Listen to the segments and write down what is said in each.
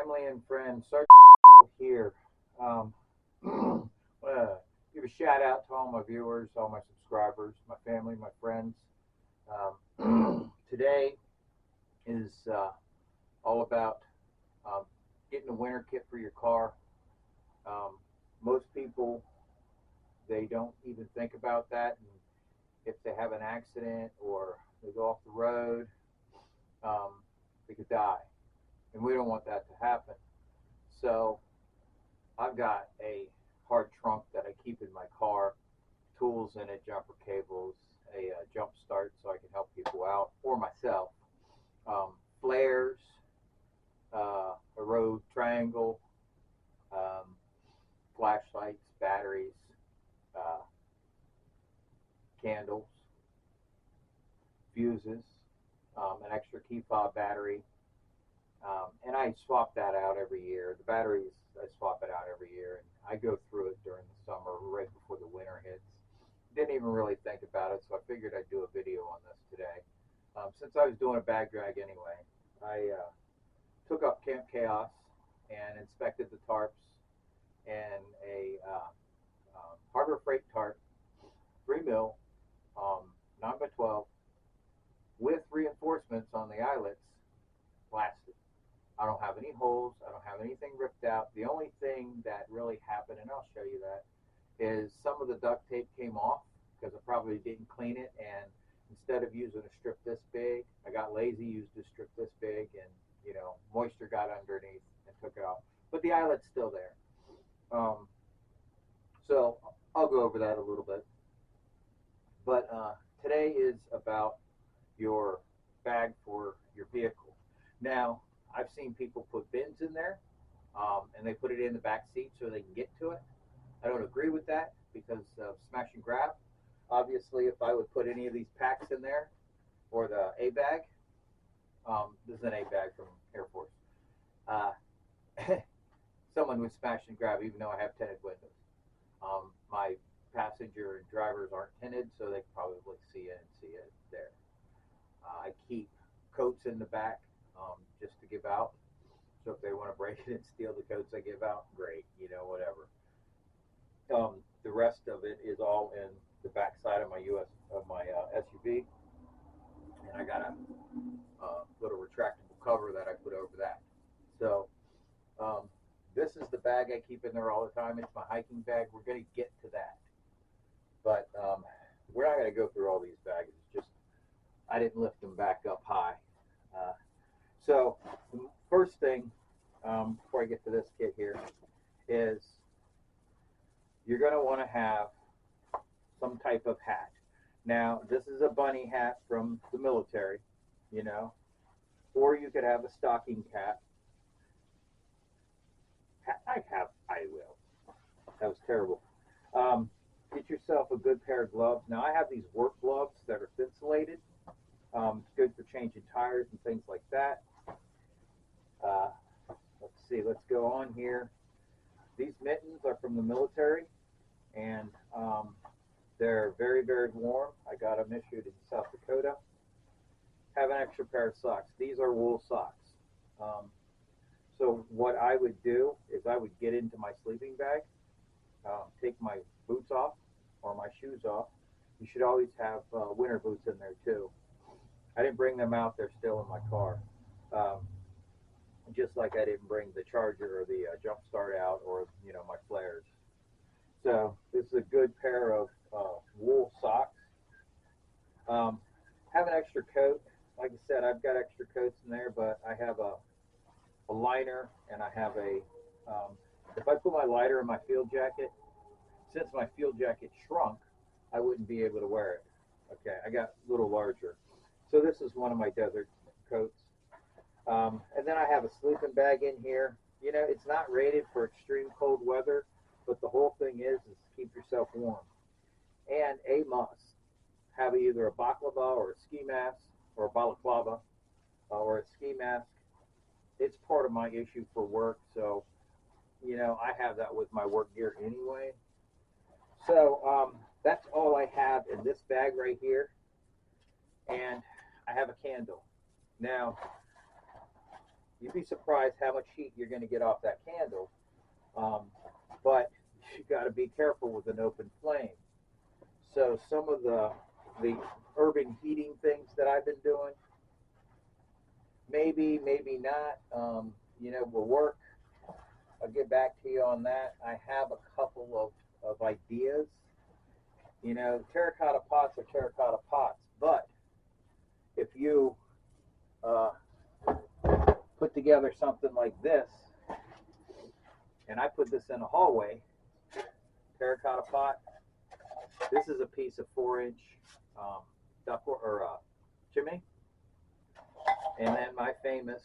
family and friends, Sergeant here. Um, give a shout out to all my viewers, all my subscribers, my family, my friends. Today is all about um, getting a winter kit for your car. Um, Most people, they don't even think about that. And if they have an accident or they go off the road, um, they could die. And we don't want that to happen. So I've got a hard trunk that I keep in my car, tools in it, jumper cables, a jump start so I can help people out or myself, flares, a road triangle, um, flashlights, batteries, uh, candles, fuses, an extra key fob battery, and I swap that out every year. The batteries, I swap it out every year, and I go through it during the summer, right before the winter hits. Didn't even really think about it, so I figured I'd do a video on this today. Since I was doing a bag drag anyway, I took up Camp Chaos and inspected the tarps and a Harbor Freight tarp, 3 mil, 9 by 12, with reinforcements on the eyelets, blasted. I don't have any holes. I don't have anything ripped out. The only thing that really happened, and I'll show you that, is some of the duct tape came off because I probably didn't clean it. And instead of using a strip this big, I got lazy, used a strip this big, and moisture got underneath and took it off. But the eyelet's still there. So I'll go over that a little bit. But today is about your bag for your vehicle. Now, I've seen people put bins in there, and they put it in the back seat so they can get to it. I don't agree with that because of smash and grab. Obviously, if I would put any of these packs in there, or the A bag, this is an A bag from Air Force, uh, someone would smash and grab even though I have tinted windows. My passenger and drivers aren't tinted, so they can probably see it there. I keep coats in the back just to give out. So if they want to break it and steal the coats I give out, great, whatever. The rest of it is all in the back side of my SUV, and I got a little retractable cover that I put over that. So this is the bag I keep in there all the time. It's my hiking bag. We're going to get to that, but we're not going to go through all these bags. It's just I didn't lift them back up high. So the first thing, before I get to this kit here, is you're going to want to have some type of hat. Now, this is a bunny hat from the military, or you could have a stocking cap. I will. That was terrible. Get yourself a good pair of gloves. Now, I have these work gloves that are insulated. It's good for changing tires and things like that. Let's see, let's go on here. These mittens are from the military, and they're very, very warm. I got them issued in South Dakota. Have an extra pair of socks. These are wool socks. So what I would do is I would get into my sleeping bag, take my boots off or my shoes off. You should always have winter boots in there too. I didn't bring them out. They're still in my car. Just like I didn't bring the charger or the jump start out, or my flares. So this is a good pair of wool socks. Have an extra coat. Like I said, I've got extra coats in there, but I have a liner, and I have a if I put my lighter in my field jacket, since my field jacket shrunk, I wouldn't be able to wear it. Okay, I got a little larger. So this is one of my desert coats. And then I have a sleeping bag in here. It's not rated for extreme cold weather, but the whole thing is to keep yourself warm. And a must have either a baklava or a ski mask, or a balaclava, or a ski mask. It's part of my issue for work, so I have that with my work gear anyway. So that's all I have in this bag right here, and I have a candle. Now, you'd be surprised how much heat you're going to get off that candle. Um, but you got to be careful with an open flame. So some of the urban heating things that I've been doing, maybe not, will work. I'll get back to you on that. I have a couple of ideas. Terracotta pots are terracotta pots, but if you uh, put together something like this, and I put this in a hallway, terracotta pot, this is a piece of 4-inch ductwork or chimney, and then my famous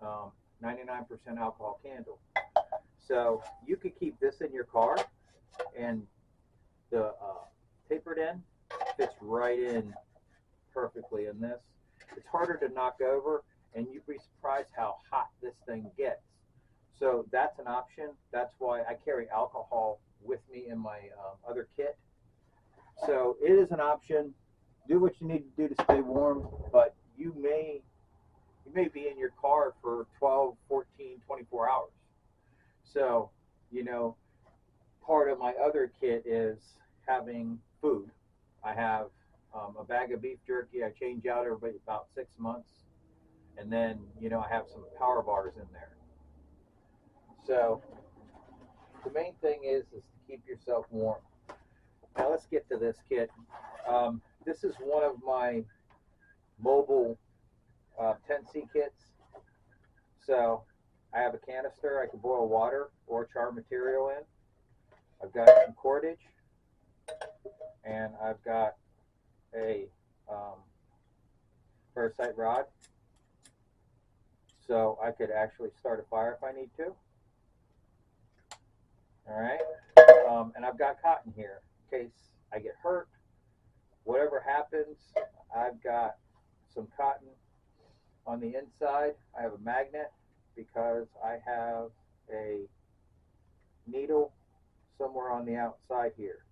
99% alcohol candle. So you could keep this in your car, and the tapered end fits right in perfectly in this. It's harder to knock over, and you'd be surprised how hot this thing gets. So that's an option. That's why I carry alcohol with me in my other kit. So it is an option. Do what you need to do to stay warm, but you may be in your car for 12, 14, 24 hours. So, part of my other kit is having food. I have a bag of beef jerky I change out every about 6 months. And then, I have some power bars in there. So the main thing is to keep yourself warm. Now let's get to this kit. This is one of my mobile 10C kits. So I have a canister I can boil water or char material in. I've got some cordage, and I've got a parasite rod. So I could actually start a fire if I need to. All right. And I've got cotton here in case I get hurt. Whatever happens, I've got some cotton on the inside. I have a magnet because I have a needle somewhere on the outside here.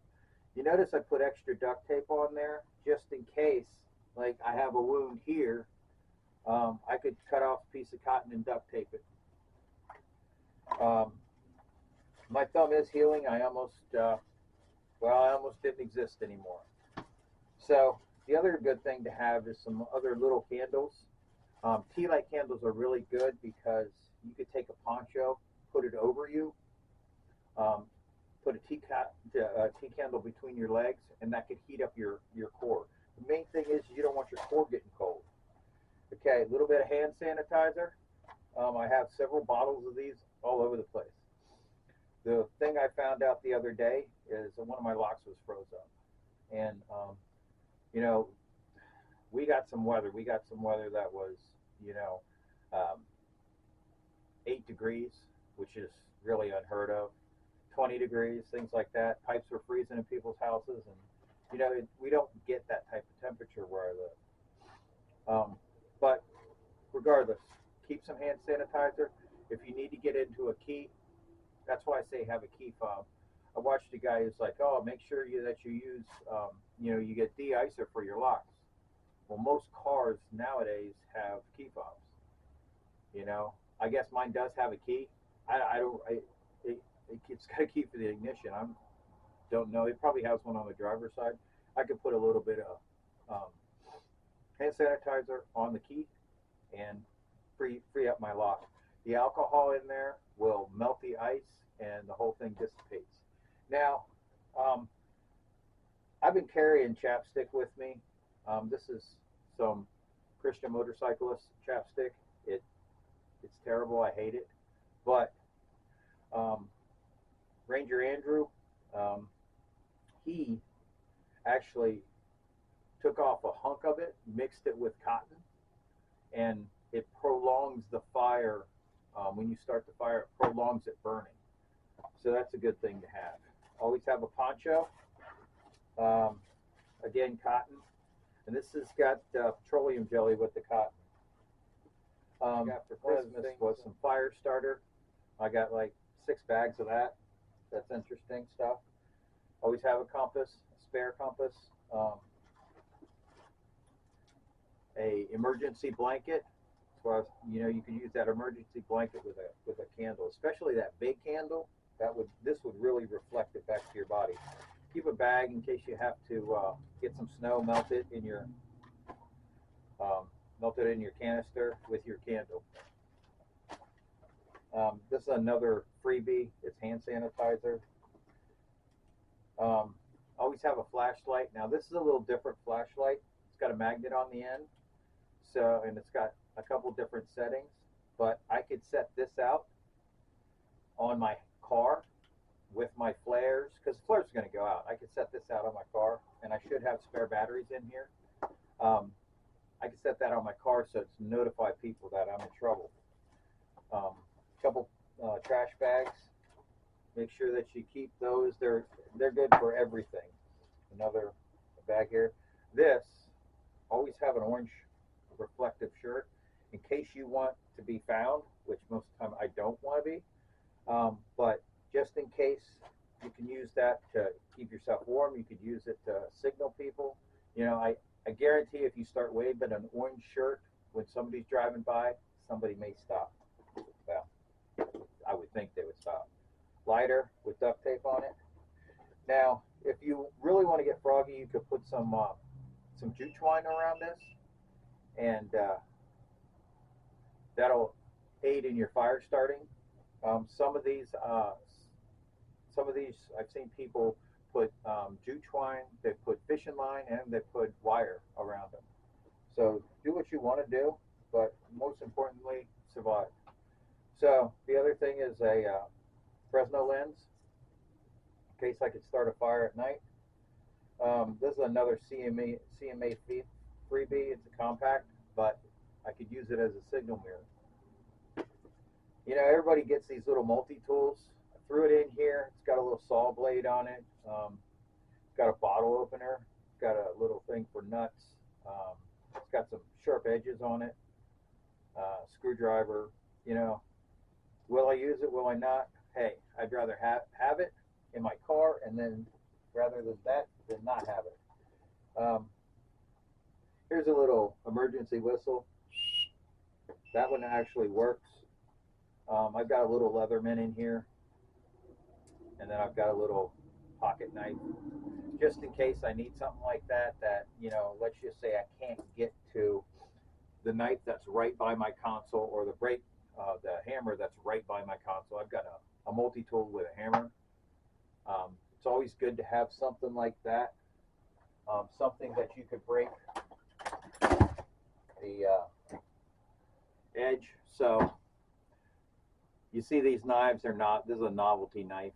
You notice I put extra duct tape on there just in case, like I have a wound here. I could cut off a piece of cotton and duct tape it. My thumb is healing. I almost didn't exist anymore. So the other good thing to have is some other little candles. Tea light candles are really good because you could take a poncho, put it over you, put a tea candle between your legs, and that could heat up your core. The main thing is you don't want your core getting cold. Okay, a little bit of hand sanitizer. I have several bottles of these all over the place. The thing I found out the other day is that one of my locks was froze up. And, we got some weather. We got some weather that was, 8 degrees, which is really unheard of. 20 degrees, things like that. Pipes were freezing in people's houses. And, we don't get that type of temperature where I live. But regardless, keep some hand sanitizer. If you need to get into a key, that's why I say have a key fob. I watched a guy who's like, oh, make sure that you use, you get de-icer for your locks. Well, most cars nowadays have key fobs. I guess mine does have a key. It's got a key for the ignition. I don't know. It probably has one on the driver's side. I could put a little bit of hand sanitizer on the key and free up my lock. The alcohol in there will melt the ice and the whole thing dissipates. Now, I've been carrying chapstick with me. This is some Christian motorcyclist chapstick. It's terrible. I hate it. But Ranger Andrew, he actually took off a hunk of it, mixed it with cotton, and it prolongs the fire. When you start the fire, it prolongs it burning. So that's a good thing to have. Always have a poncho. Again, cotton. And this has got petroleum jelly with the cotton. Got for Christmas was some fire starter. I got like 6 bags of that. That's interesting stuff. Always have a compass, a spare compass. A emergency blanket, why you could use that emergency blanket with a candle, especially that big candle. This would really reflect it back to your body. Keep a bag in case you have to get some snow melted in your canister with your candle. This is another freebie. It's hand sanitizer. Always have a flashlight. Now this is a little different flashlight. It's got a magnet on the end, and it's got a couple different settings. But I could set this out on my car with my flares, because the flares are going to go out. I could set this out on my car, and I should have spare batteries in here. I can set that on my car so it's notify people that I'm in trouble. Couple trash bags. Make sure that you keep those. They're good for everything. Another bag here. This, always have an orange reflective shirt in case you want to be found, which most of the time I don't want to be. But just in case, you can use that to keep yourself warm. You could use it to signal people. I guarantee if you start waving an orange shirt when somebody's driving by, somebody may stop. Well, I would think they would stop. Lighter with duct tape on it. Now, if you really want to get froggy, you could put some jute twine around this, and that'll aid in your fire starting. Some of these I've seen people put jute twine, they put fishing line, and they put wire around them. So do what you want to do, but most importantly, survive. So the other thing is a Fresno lens, in case I could start a fire at night. This is another CMA freebie. It's a compact, but I could use it as a signal mirror. Everybody gets these little multi-tools. I threw it in here. It's got a little saw blade on it. It's got a bottle opener. It's got a little thing for nuts. It's got some sharp edges on it. Screwdriver. Will I use it? Will I not? Hey, I'd rather have it in my car, and then rather than that, than not have it. Here's a little emergency whistle. That one actually works. I've got a little Leatherman in here, and then I've got a little pocket knife, just in case I need something like that. Let's just say I can't get to the knife that's right by my console, or the hammer that's right by my console. I've got a multi-tool with a hammer. It's always good to have something like that, something that you could break the edge. So you see these knives are not, this is a novelty knife,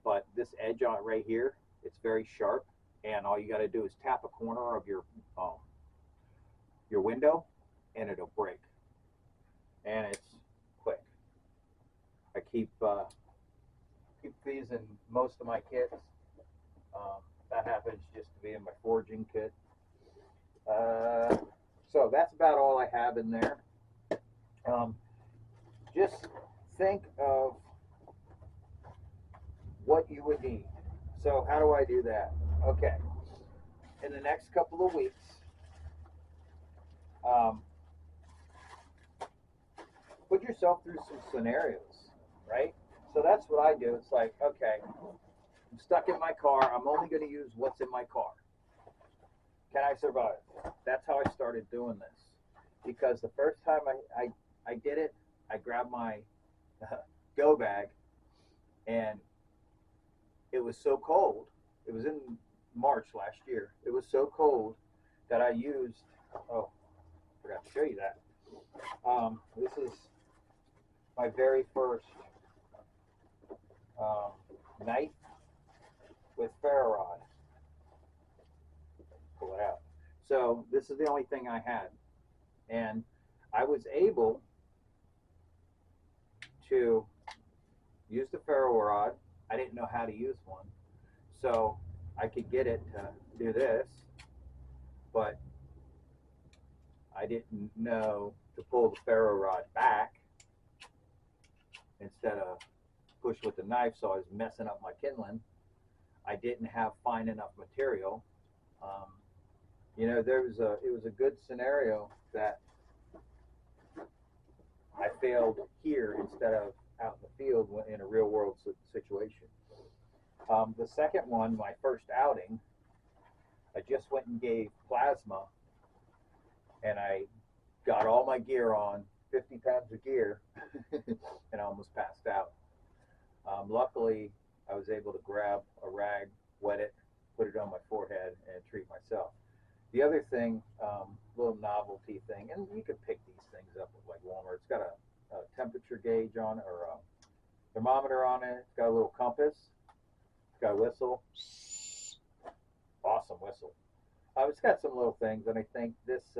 but this edge on it right here, it's very sharp, and all you got to do is tap a corner of your window, and it'll break, and it's quick. I keep these in most of my kits. That happens just to be in my foraging kit. So that's about all I have in there. Just think of what you would need. So how do I do that? Okay. In the next couple of weeks, put yourself through some scenarios, right? So that's what I do. It's like, okay, I'm stuck in my car. I'm only going to use what's in my car. Can I survive? That's how I started doing this. Because the first time I did it, I grabbed my go bag, and it was so cold. It was in March last year. It was so cold that I used, oh, I forgot to show you that. This is my very first knife with ferro rod. Pull it out. So this is the only thing I had, and I was able to use the ferro rod. I didn't know how to use one, so I could get it to do this, but I didn't know to pull the ferro rod back instead of push with the knife, so I was messing up my kindling. I didn't have fine enough material. It was a good scenario that I failed here instead of out in the field in a real world situation. The second one, my first outing, I just went and gave plasma, and I got all my gear on, 50 pounds of gear, and I almost passed out. Luckily, I was able to grab a rag, wet it, put it on my forehead, and treat myself. The other thing, little novelty thing, and you can pick these things up at like Walmart. It's got a temperature gauge on it, or a thermometer on it. It's got a little compass. It's got a whistle. Awesome whistle. It's got some little things, and I think this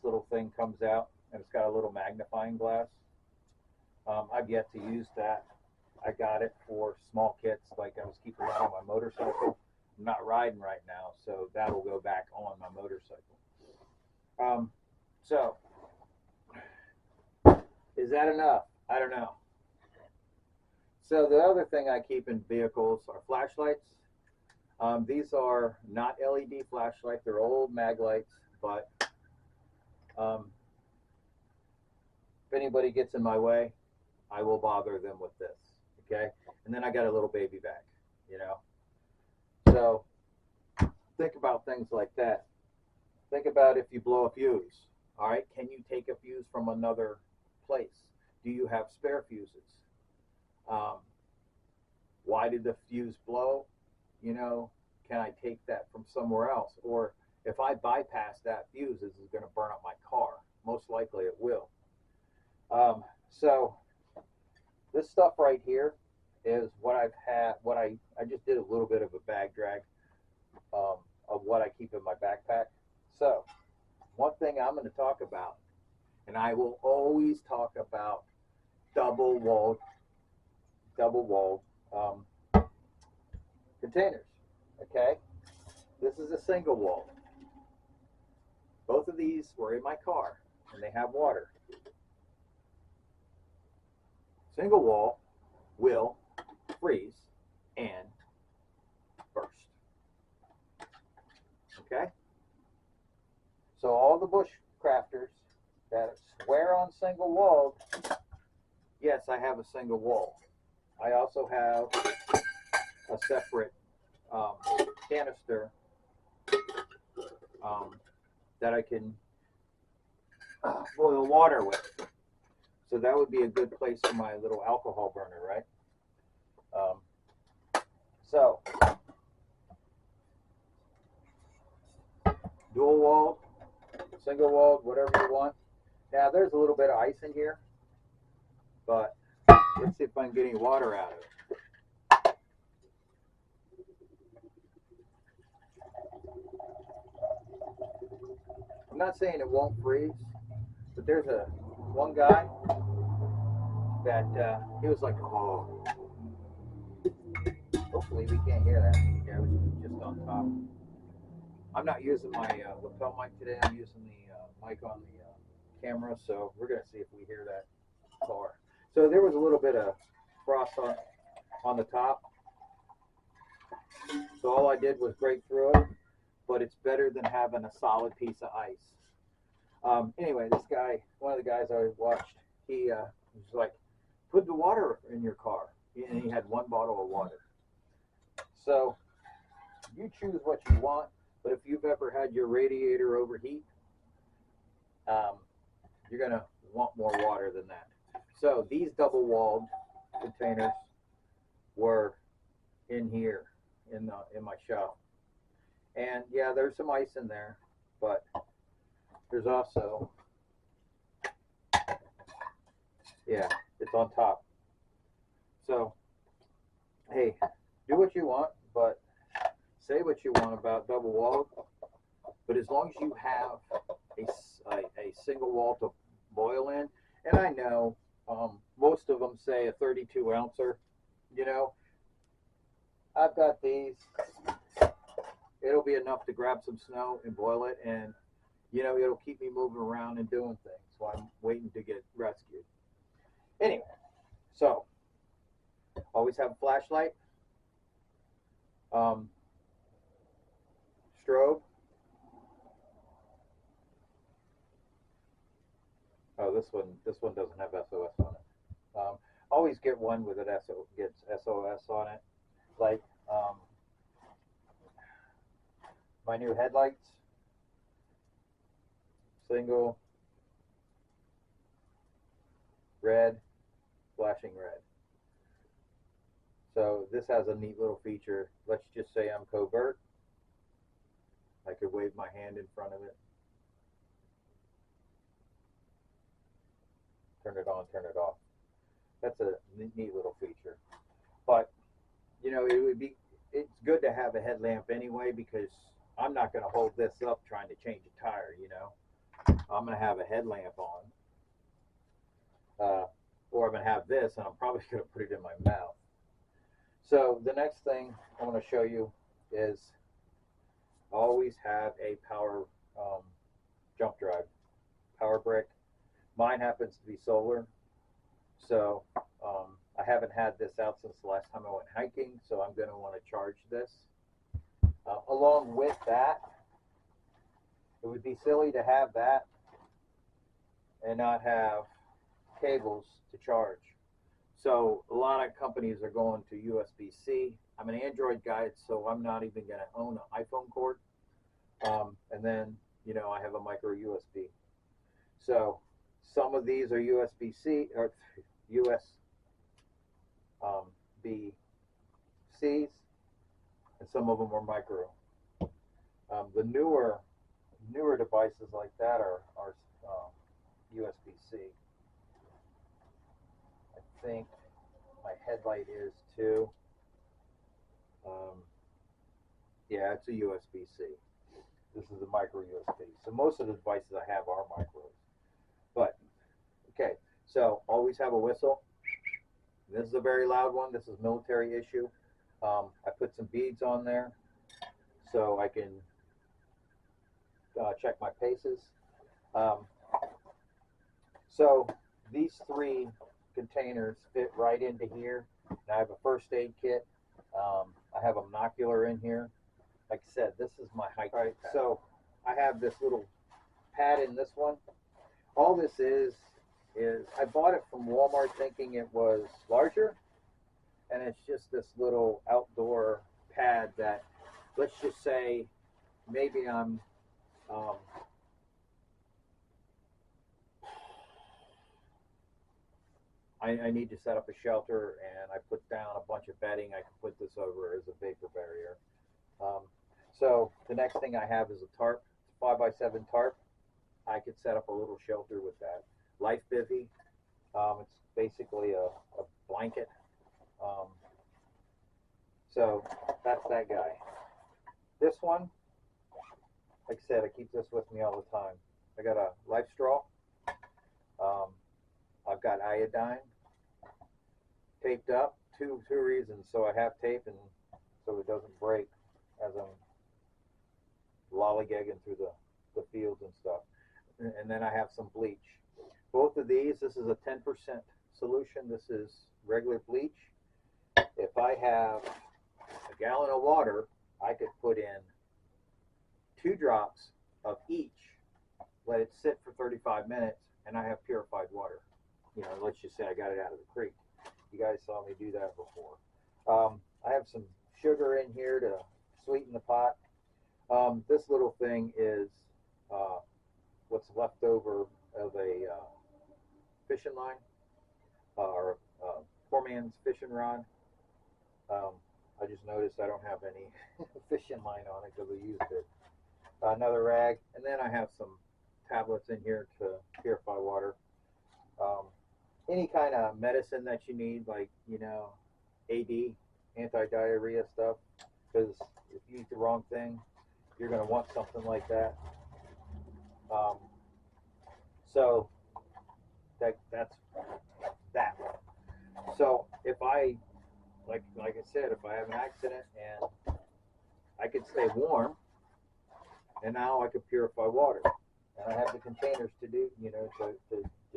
little thing comes out, and it's got a little magnifying glass. I've yet to use that. I got it for small kits, like I was keeping that on my motorcycle. I'm not riding right now, so that'll go back on my motorcycle. So, is that enough? I don't know. So the other thing I keep in vehicles are flashlights. These are not LED flashlights, they're old mag lights, but if anybody gets in my way, I will bother them with this, okay? And then I got a little baby bag, you know? So think about things like that. Think about if you blow a fuse, all right? Can you take a fuse from another place? Do you have spare fuses? Why did the fuse blow? You know, can I take that from somewhere else? Or if I bypass that fuse, this is going to burn up my car. Most likely it will. So this stuff right here is what I've had, I just did a little bit of a bag drag of what I keep in my backpack. So one thing I'm going to talk about, and I will always talk about double-walled containers, okay? This is a single wall. Both of these were in my car, and they have water. Single wall will freeze and burst, okay? So all the bush crafters that swear on single walled, yes, I have a single wall. I also have a separate canister that I can boil water with. So that would be a good place for my little alcohol burner, right? So dual walled, single walled, whatever you want. Now there's a little bit of ice in here, but let's see if I can get any water out of it. I'm not saying it won't freeze, but there's one guy that he was like, oh, hopefully we can't hear that. Yeah, it was just on top. I'm not using my lapel mic today. I'm using the mic on the camera, so we're gonna see if we hear that car. So there was a little bit of frost on the top. So all I did was break through it, but it's better than having a solid piece of ice. Anyway, this guy, one of the guys I watched, he was like, put the water in your car. And he had one bottle of water. So you choose what you want, but if you've ever had your radiator overheat, you're going to want more water than that. So these double-walled containers were in here in my shop. And yeah, there's some ice in there, but there's also, yeah, it's on top. So, hey, do what you want, but say what you want about double walled. But as long as you have a single wall to boil in, and I know most of them say a 32 ouncer, you know, I've got these. It'll be enough to grab some snow and boil it, and you know, it'll keep me moving around and doing things while I'm waiting to get rescued. Anyway, so always have a flashlight, strobe, this one doesn't have SOS on it. Always get one with it gets SOS on it. Like my new headlights, single, red, flashing red. So this has a neat little feature. Let's just say I'm covert. I could wave my hand in front of it. Turn it on, turn it off. That's a neat little feature. But, you know, it's good to have a headlamp anyway, because I'm not going to hold this up trying to change a tire, you know. I'm going to have a headlamp on. Or I'm going to have this, and I'm probably going to put it in my mouth. So the next thing I want to show you is always have a power jump drive, power brick. Mine happens to be solar, so I haven't had this out since the last time I went hiking, so I'm going to want to charge this. Along with that, it would be silly to have that and not have cables to charge. So a lot of companies are going to USB-C. I'm an Android guy, so I'm not even going to own an iPhone cord. And then, you know, I have a micro USB. So some of these are USB-C or USB-Cs, and some of them are micro. The newer devices like that are USB-C. I think my headlight is too. Yeah, it's a USB-C. This is a micro USB. So most of the devices I have are micros. But, okay, so always have a whistle. This is a very loud one. This is military issue. I put some beads on there so I can check my paces. So these three containers fit right into here. And I have a first aid kit. I have a monocular in here. Like I said, this is my hike. All right, so I have this little pad in this one. All this is I bought it from Walmart thinking it was larger, and it's just this little outdoor pad that, let's just say, maybe I'm I need to set up a shelter, and I put down a bunch of bedding. I can put this over as a vapor barrier. So the next thing I have is a tarp, 5x7 tarp. I could set up a little shelter with that. Life Bivy, it's basically a blanket. So that's that guy. This one, like I said, I keep this with me all the time. I got a life straw. I've got iodine taped up. Two reasons. So I have tape, and so it doesn't break as I'm lollygagging through the fields and stuff. And then I have some bleach. Both of these, this is a 10% solution. This is regular bleach. If I have a gallon of water, I could put in 2 drops of each, let it sit for 35 minutes, and I have purified water. You know, let's just say I got it out of the creek. You guys saw me do that before. I have some sugar in here to sweeten the pot. This little thing is what's left over of a fishing line, or poor man's fishing rod. I just noticed I don't have any fishing line on it because I used it. Another rag, and then I have some tablets in here to purify water. Any kind of medicine that you need, like, you know, AD, anti-diarrhea stuff, because if you eat the wrong thing, you're going to want something like that. So that's that one. So if I, like I said, if I have an accident and I could stay warm, and now I could purify water, and I have the containers to do, you know, to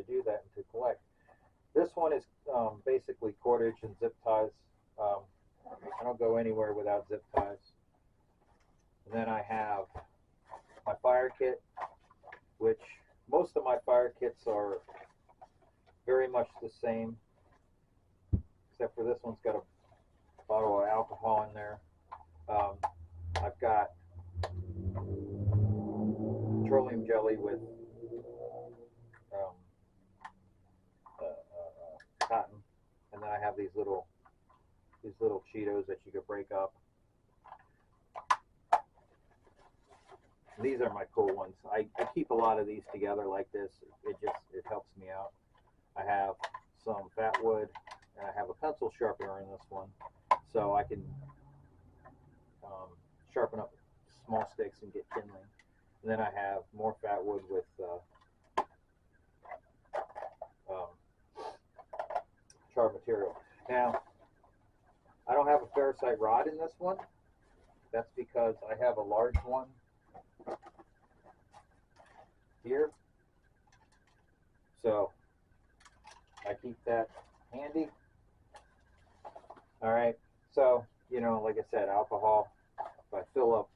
do that and to collect. This one is basically cordage and zip ties. I don't go anywhere without zip ties. And then I have my fire kit, which most of my fire kits are very much the same, except for this one's got a bottle of alcohol in there. Um, I've got petroleum jelly with um, cotton, and then I have these little Cheetos that you could break up. These are my cool ones. I keep a lot of these together like this. It helps me out. I have some fat wood, and I have a pencil sharpener in this one, so I can sharpen up small sticks and get kindling. And then I have more fat wood with charred material. Now, I don't have a ferrocite rod in this one. That's because I have a large one here. So I keep that handy. All right. So, like I said, alcohol, if I fill up,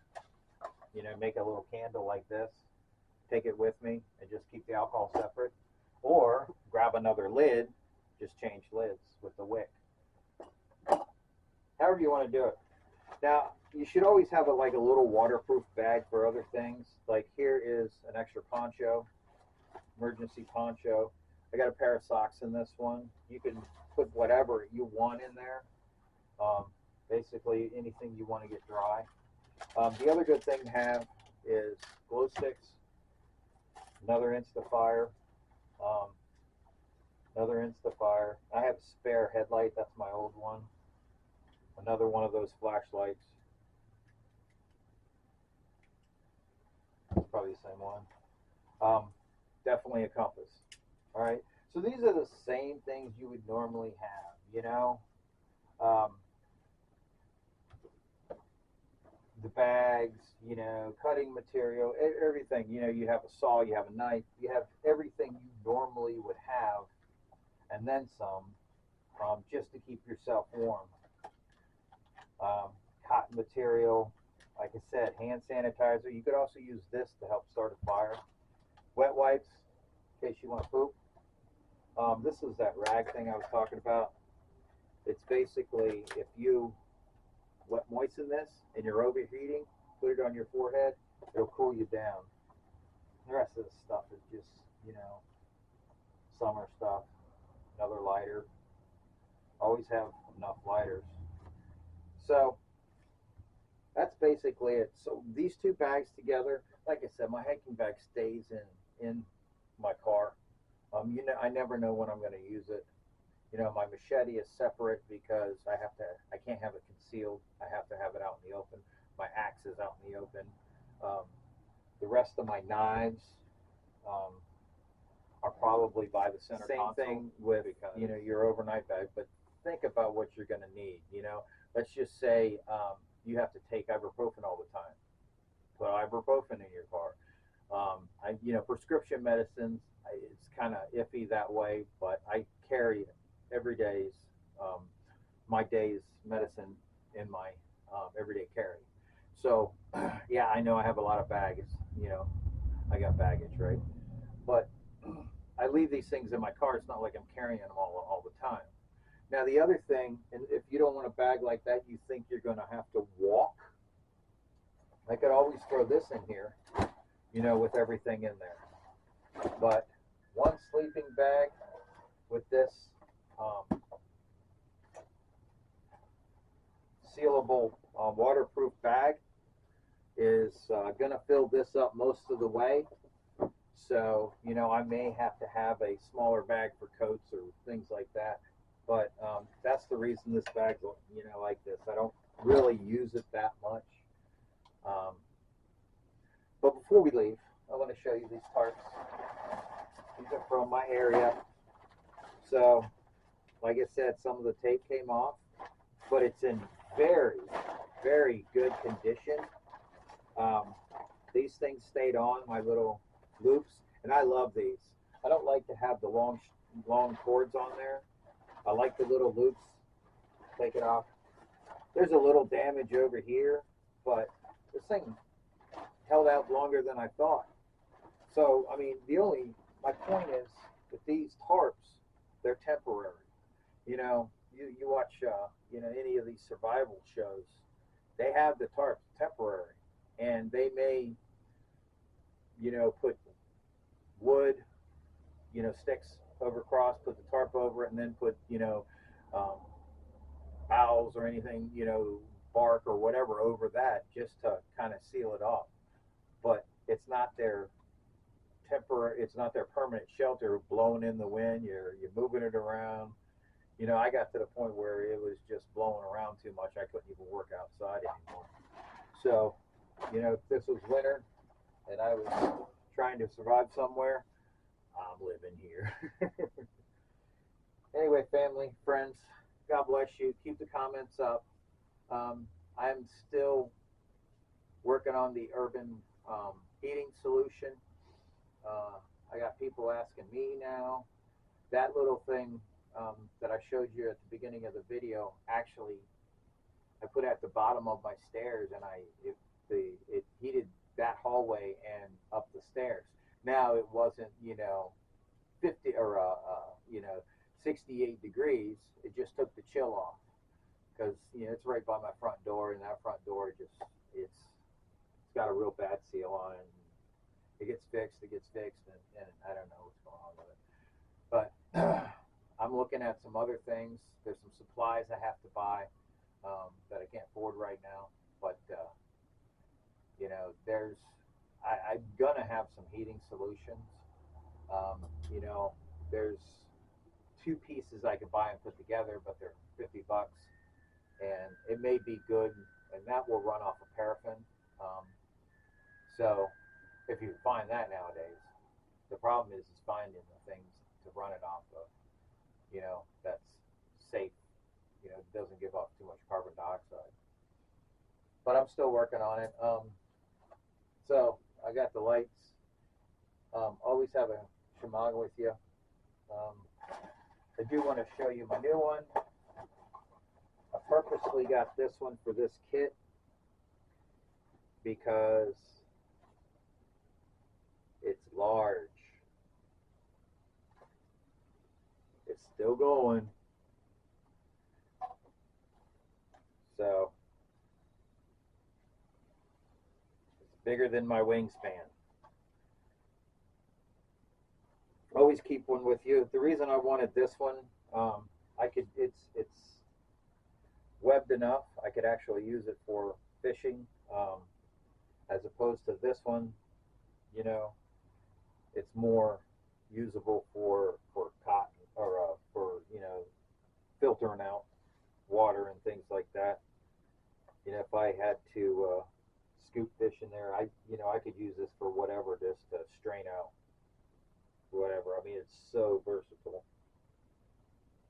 make a little candle like this, take it with me and just keep the alcohol separate. Or grab another lid, just change lids with the wick. However you want to do it. Now, you should always have a little waterproof bag for other things. Like here is an extra poncho, emergency poncho. I got a pair of socks in this one. You can put whatever you want in there. Basically anything you want to get dry. The other good thing to have is glow sticks, another Instafire, another Instafire. I have a spare headlight, that's my old one. Another one of those flashlights. It's probably the same one. Definitely a compass. All right. So these are the same things you would normally have, the bags, cutting material, everything. You have a saw, you have a knife, you have everything you normally would have, and then some, just to keep yourself warm. Cotton material, like I said, hand sanitizer. You could also use this to help start a fire. Wet wipes, in case you want to poop. This is that rag thing I was talking about. It's basically, if you wet moisten this and you're overheating, put it on your forehead, it'll cool you down. The rest of the stuff is just, summer stuff. Another lighter. Always have enough lighters. So that's basically it. So these two bags together, like I said, my hiking bag stays in my car. I never know when I'm going to use it. My machete is separate because I can't have it concealed. I have to have it out in the open. My axe is out in the open. The rest of my knives are probably by the center console. Same thing with, your overnight bag, but think about what you're going to need, Let's just say you have to take ibuprofen all the time. Put ibuprofen in your car. Prescription medicines, it's kind of iffy that way, but I carry every day's my day's medicine in my everyday carry. So yeah, I know I have a lot of baggage. I got baggage, right? But I leave these things in my car. It's not like I'm carrying them all the time. Now the other thing, and if you don't want a bag like that, you think you're going to have to walk, I could always throw this in here, with everything in there. But one sleeping bag with this sealable waterproof bag is going to fill this up most of the way. So, I may have to have a smaller bag for coats or things like that. But that's the reason this bag's, like this. I don't really use it that much. But before we leave, I want to show you these tarps. These are from my area. So, like I said, some of the tape came off, but it's in very, very good condition. These things stayed on, my little loops, and I love these. I don't like to have the long cords on there. I like the little loops. Take it off. There's a little damage over here, but this thing held out longer than I thought. So, I mean, my point is, with these tarps, they're temporary. You watch any of these survival shows, they have the tarps temporary, and they may put wood, sticks over cross, put the tarp over it, and then put um, boughs or anything, bark or whatever over that just to kind of seal it off. But it's not their temporary, it's not their permanent shelter blowing in the wind. You're moving it around. I got to the point where it was just blowing around too much. I couldn't even work outside anymore. So, if this was winter and I was trying to survive somewhere, I'm living here. Anyway, family, friends, God bless you. Keep the comments up. I'm still working on the urban heating solution. I got people asking me now. That little thing that I showed you at the beginning of the video, actually, I put at the bottom of my stairs, and it heated that hallway and up the stairs. Now it wasn't 50 or 68 degrees. It just took the chill off because it's right by my front door, and that front door it's got a real bad seal on it. It gets fixed, and I don't know what's going on with it. But I'm looking at some other things. There's some supplies I have to buy that I can't afford right now. But I'm gonna have some heating solutions. There's two pieces I could buy and put together, but they're $50, and it may be good, and that will run off of paraffin. So if you find that nowadays, the problem is finding the things to run it off of, that's safe, it doesn't give off too much carbon dioxide. But I'm still working on it. So I got the lights. Always have a Shimano with you. I do want to show you my new one. I purposely got this one for this kit because it's large. It's still going. So it's bigger than my wingspan. Always keep one with you. The reason I wanted this one, it's webbed enough. I could actually use it for fishing, as opposed to this one. It's more usable for cotton or for filtering out water and things like that. If I had to scoop fish in there, I could use this for whatever, just to strain out whatever. I mean, it's so versatile.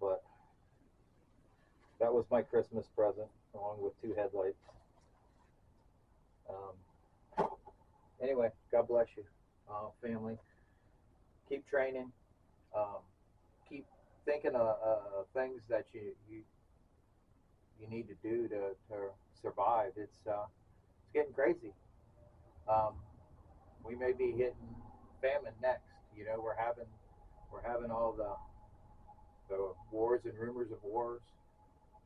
But that was my Christmas present, along with 2 headlights. Anyway, God bless you, family. Keep training. Keep thinking of things that you need to do to survive. It's getting crazy. We may be hitting famine next. We're having all the wars and rumors of wars.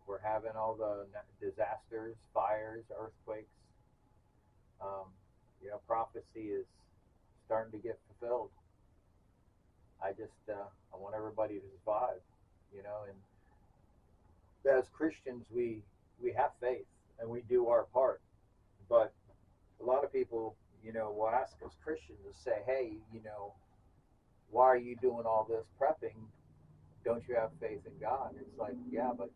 We're having all the disasters, fires, earthquakes. Prophecy is starting to get fulfilled. I want everybody to survive, and as Christians, we have faith and we do our part. But a lot of people, will ask us Christians to say, hey, why are you doing all this prepping? Don't you have faith in God? It's like, yeah, but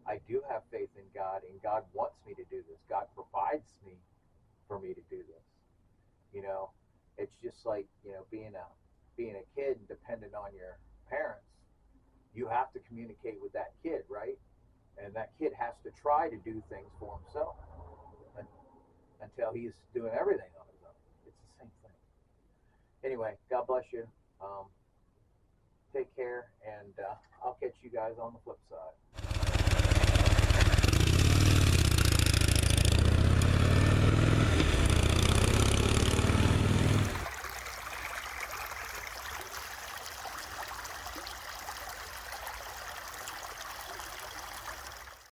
I do have faith in God, and God wants me to do this. God provides for me to do this. It's just like, being a kid and dependent on your parents. You have to communicate with that kid, right? And that kid has to try to do things for himself until he's doing everything on his own. It's the same thing. Anyway, God bless you. Take care, and I'll catch you guys on the flip side.